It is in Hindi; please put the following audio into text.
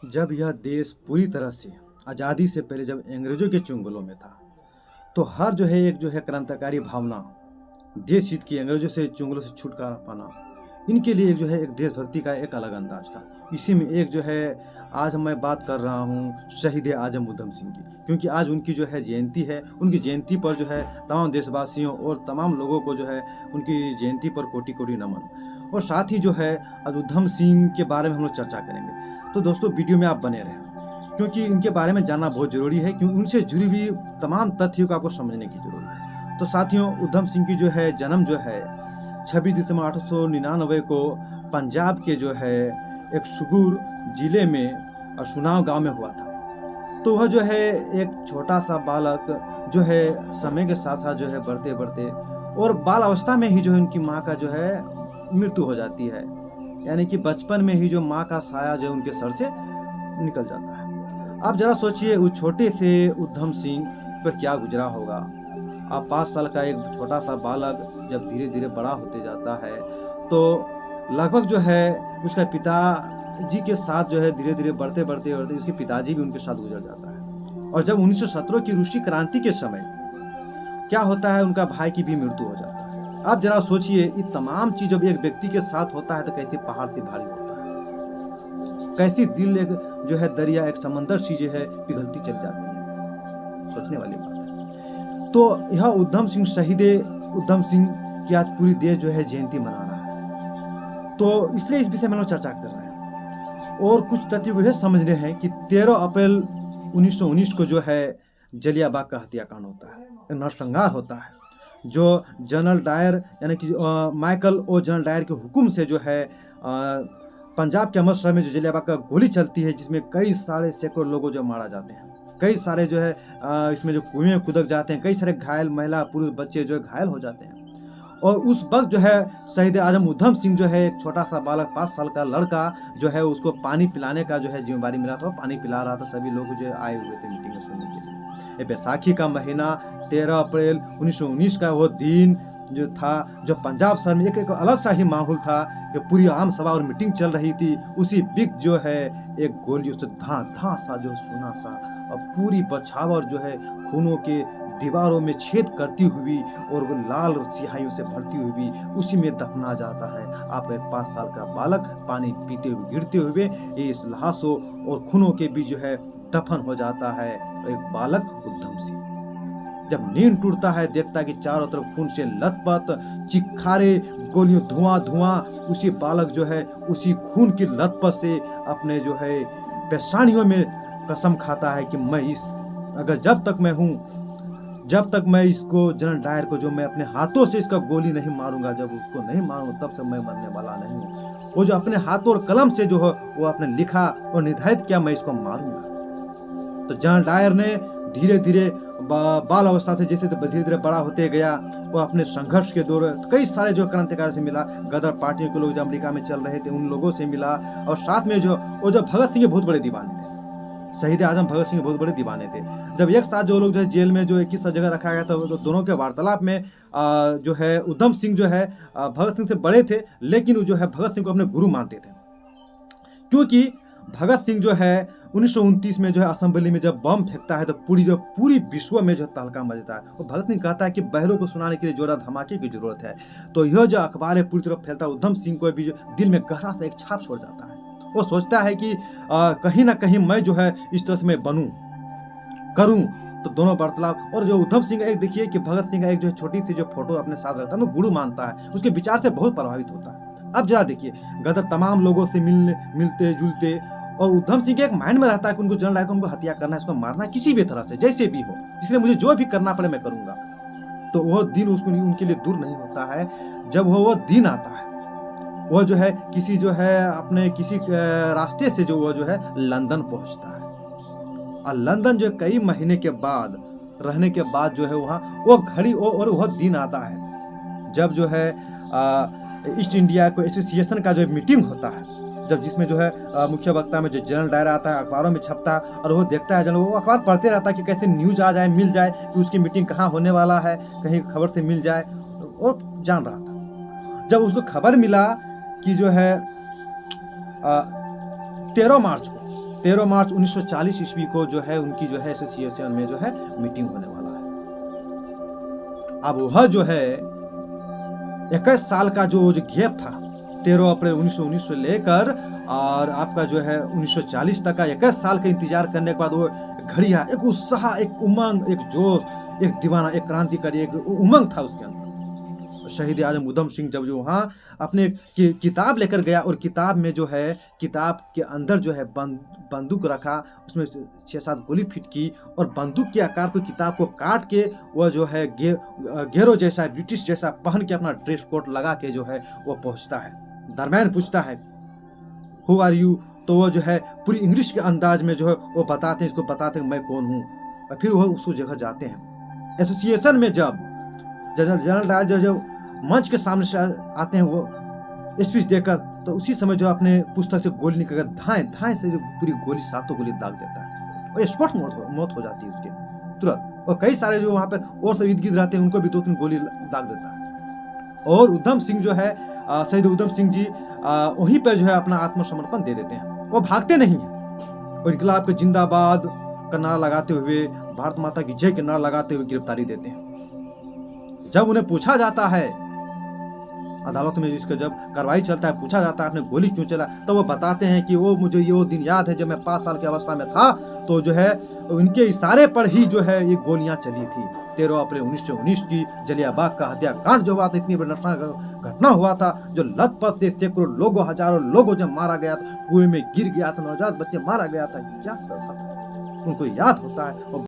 जब यह देश पूरी तरह से आज़ादी से पहले जब अंग्रेज़ों के चंगुलों में था, तो हर एक क्रांतिकारी भावना, देश हित की, अंग्रेज़ों से चंगुलों से छुटकारा पाना, इनके लिए एक देशभक्ति का एक अलग अंदाज था। इसी में आज मैं बात कर रहा हूँ शहीद आजम उधम सिंह की, क्योंकि आज उनकी जयंती है। उनकी जयंती पर तमाम देशवासियों और तमाम लोगों को उनकी जयंती पर कोटि कोटि नमन। और साथ ही आज उधम सिंह के बारे में हम लोग चर्चा करेंगे। तो दोस्तों, वीडियो में आप बने रहें, क्योंकि इनके बारे में जानना बहुत ज़रूरी है, क्योंकि उनसे जुड़ी हुई तमाम तथ्यों को आपको समझने की जरूरत है। तो साथियों, उधम सिंह की जन्म 26 दिसंबर 1899 को पंजाब के एक सुगूर जिले में सुनाव गांव में हुआ था। तो वह एक छोटा सा बालक समय के साथ साथ बढ़ते बढ़ते और बाल अवस्था में ही उनकी माँ का मृत्यु हो जाती है। यानी कि बचपन में ही माँ का साया उनके सर से निकल जाता है। आप जरा सोचिए, उस छोटे से उधम सिंह पर क्या गुजरा होगा। आप 5 साल का एक छोटा सा बालक जब धीरे धीरे बड़ा होते जाता है, तो लगभग उसका पिताजी के साथ धीरे धीरे बढ़ते बढ़ते बढ़ते उसके पिताजी भी उनके साथ गुजर जाता है। और जब 1917 की रूसी क्रांति के समय क्या होता है, उनका भाई की भी मृत्यु हो जाता है। आप जरा सोचिए, ये तमाम चीज जब एक व्यक्ति के साथ होता है तो कैसे पहाड़ से भारी होता है, कैसी दिल एक दरिया, एक समंदर सी पिघलती चली जाती है। सोचने वाली बात है। तो यह उधम सिंह, शहीद उधम सिंह की आज पूरी देश जयंती मना रहा है। तो इसलिए इस विषय में हम चर्चा कर रहे हैं और कुछ तथ्य को समझने हैं कि 13 अप्रैल 1919 को जलियांवाला का हत्याकांड होता है, नरसंहार होता है, जो जनरल डायर यानी कि माइकल ओ जनरल डायर के हुक्म से पंजाब के अमृतसर में जलियांवाला का गोली चलती है, जिसमें कई सारे सैकड़ों लोगों मारा जाते हैं। कई सारे इसमें कुएं में कूदक जाते हैं, कई सारे घायल महिला पुरुष बच्चे घायल हो जाते हैं। और उस वक्त शहीद आजम उधम सिंह एक छोटा सा बालक, 5 साल का लड़का उसको पानी पिलाने का जिम्मेदारी मिला था। पानी पिला रहा था, सभी लोग आए हुए थे मीटिंग में सुनने के लिए। बैसाखी का महीना 13 अप्रैल 1919 का वो दिन था, जो पंजाब शहर में एक अलग सा ही माहौल था कि पूरी आम सभा और मीटिंग चल रही थी। उसी बीच एक गोली उससे धा धा सा सुना सा और पूरी बछावर खूनों के दीवारों में छेद करती हुई और वो लाल सिहाइयों से भरती हुई उसी में दफना जाता है। आप एक 5 साल का बालक पानी पीते हुए गिरते हुए इस लाशों और खूनों के बीच दफन हो जाता है। एक बालक उधम सिंह जब नींद टूटता है, देखता है कि चारों तरफ खून से लथपथ, चिक्खारे, गोलियों, धुआं धुआं। उसी बालक उसी खून की लथपथ से अपने पेशानियों में कसम खाता है कि जब तक मैं इसको जनरल डायर को मैं अपने हाथों से इसका गोली नहीं मारूंगा, जब उसको नहीं मारूंगा तब से मैं मरने वाला नहीं हूँ। वो अपने हाथों और कलम से वो आपने लिखा और निर्धारित किया, मैं इसको मारूंगा। तो जनरल डायर ने धीरे धीरे बाल अवस्था से जैसे धीरे धीरे बड़ा होते गया, वो अपने संघर्ष के दौर कई सारे क्रांतिकारी से मिला। गदर पार्टियों के लोग जो अमेरिका में चल रहे थे उन लोगों से मिला। और साथ में भगत सिंह के बहुत बड़े दीवाने थे। शहीद आजम भगत सिंह बहुत बड़े दीवाने थे। जब एक साथ लोग जेल में एक ही जगह रखा गया था, तो दोनों के वार्तालाप में उधम सिंह भगत सिंह से बड़े थे, लेकिन वो भगत सिंह को अपने गुरु मानते थे। क्योंकि भगत सिंह 1929 में असेंबली में जब बम फेंकता है तो पूरी विश्व में तहलका मचता है। और भगत सिंह कहता है कि बहरों को सुनाने के लिए जोड़ा धमाके की जरूरत है। तो यह अखबार है पूरी तरफ फैलता है। उधम सिंह को भी दिल में गहरा सा एक छाप छोड़ जाता है। वो सोचता है कि कहीं ना कहीं मैं इस तरह से मैं बनूं करूं। तो दोनों वार्तालाप और उधम सिंह एक देखिए कि भगत सिंह का एक छोटी सी फोटो अपने साथ रखता है, वो गुरु मानता है, उसके विचार से बहुत प्रभावित होता है। अब जरा देखिए, गदर तमाम लोगों से मिलते जुलते, और उधम सिंह के एक माइंड में रहता है कि उनको जनरल डायर को उनको हत्या करना है, इसको मारना है किसी भी तरह से, जैसे भी हो, इसलिए मुझे जो भी करना पड़े मैं करूंगा। तो वह दिन उनके लिए दूर नहीं होता है। जब वो दिन आता है, वो किसी अपने किसी रास्ते से वो लंदन पहुंचता है। और लंदन कई महीने के बाद रहने के बाद वहाँ वो घड़ी और वह दिन आता है जब ईस्ट इंडिया को एसोसिएशन का मीटिंग होता है, जब जिसमें मुख्य वक्ता में जनरल डायर आता है, अखबारों में छपता है। और वो देखता है, वो अखबार पढ़ते रहता है कि कैसे न्यूज आ जाए, मिल जाए कि उसकी मीटिंग कहाँ होने वाला है, कहीं खबर से मिल जाए, और जान रहा था। जब उसको खबर मिला कि 13 मार्च को 13 मार्च 1940 ईस्वी को जो है उनकी जो है एसोसिएशन में जो है मीटिंग होने वाला है। अब वह जो है 21 साल का जो गैप था, 13 अप्रैल 1919 से लेकर और आपका जो है 1940 तक का 21 साल का इंतजार करने के बाद वो घड़ी है, एक उत्साह, एक उमंग, एक जोश, एक दीवाना, एक क्रांतिकारी, एक उमंग था उसके अंदर। शहीद आजम उधम सिंह जब जो वहाँ अपने किताब लेकर गया और किताब में जो है किताब के अंदर जो है बंदूक रखा, उसमें 6-7 गोली फिट की और बंदूक के आकार को किताब को काट के वह जो है घेरो जैसा ब्रिटिश जैसा पहन के अपना ड्रेस कोट लगा के जो है वो पहुँचता है। दरम्यान पूछता है हु आर यू, तो वो जो है पूरी इंग्लिश के अंदाज में जो है वो बताते हैं, इसको बताते हैं मैं कौन हूँ, और फिर वह उसको जगह जाते हैं। एसोसिएशन में जब जनरल डायर जब मंच के सामने से आते हैं वो स्पीच देकर, तो उसी समय जो अपने पुस्तक से गोली निकल कर धाएं धाएं से जो पूरी गोली 7 गोली दाग देता है और स्पॉट मौत हो जाती है उसके तुरंत। और कई सारे जो वहाँ पर और सब इर्द गिर्द रहते हैं उनको भी 2-3 गोली दाग देता है। और उधम सिंह जो है शहीद उधम सिंह जी वहीं पर जो है अपना आत्मसमर्पण दे देते हैं। वो भागते नहीं हैं और इनकलाब के जिंदाबाद का नारा लगाते हुए, भारत माता की जय के नारा लगाते हुए गिरफ्तारी देते हैं। जब उन्हें पूछा जाता है अदालत में, जिसका जब कार्रवाई चलता है, पूछा जाता है आपने गोली क्यों चला, तो वो बताते हैं कि वो मुझे ये वो दिन याद है जब मैं 5 साल की अवस्था में था, तो जो है उनके इशारे पर ही जो है ये गोलियां चली थी। 13 अप्रैल 1919 की जलियांवाला का हत्याकांड जो हुआ था, इतनी बड़ी घटना हुआ था, जो लथपथ से सैकड़ों लोगों, हजारों लोगों जब मारा गया था, कुएं में गिर गया था, नवजात बच्चे मारा गया था, क्या था उनको याद होता है।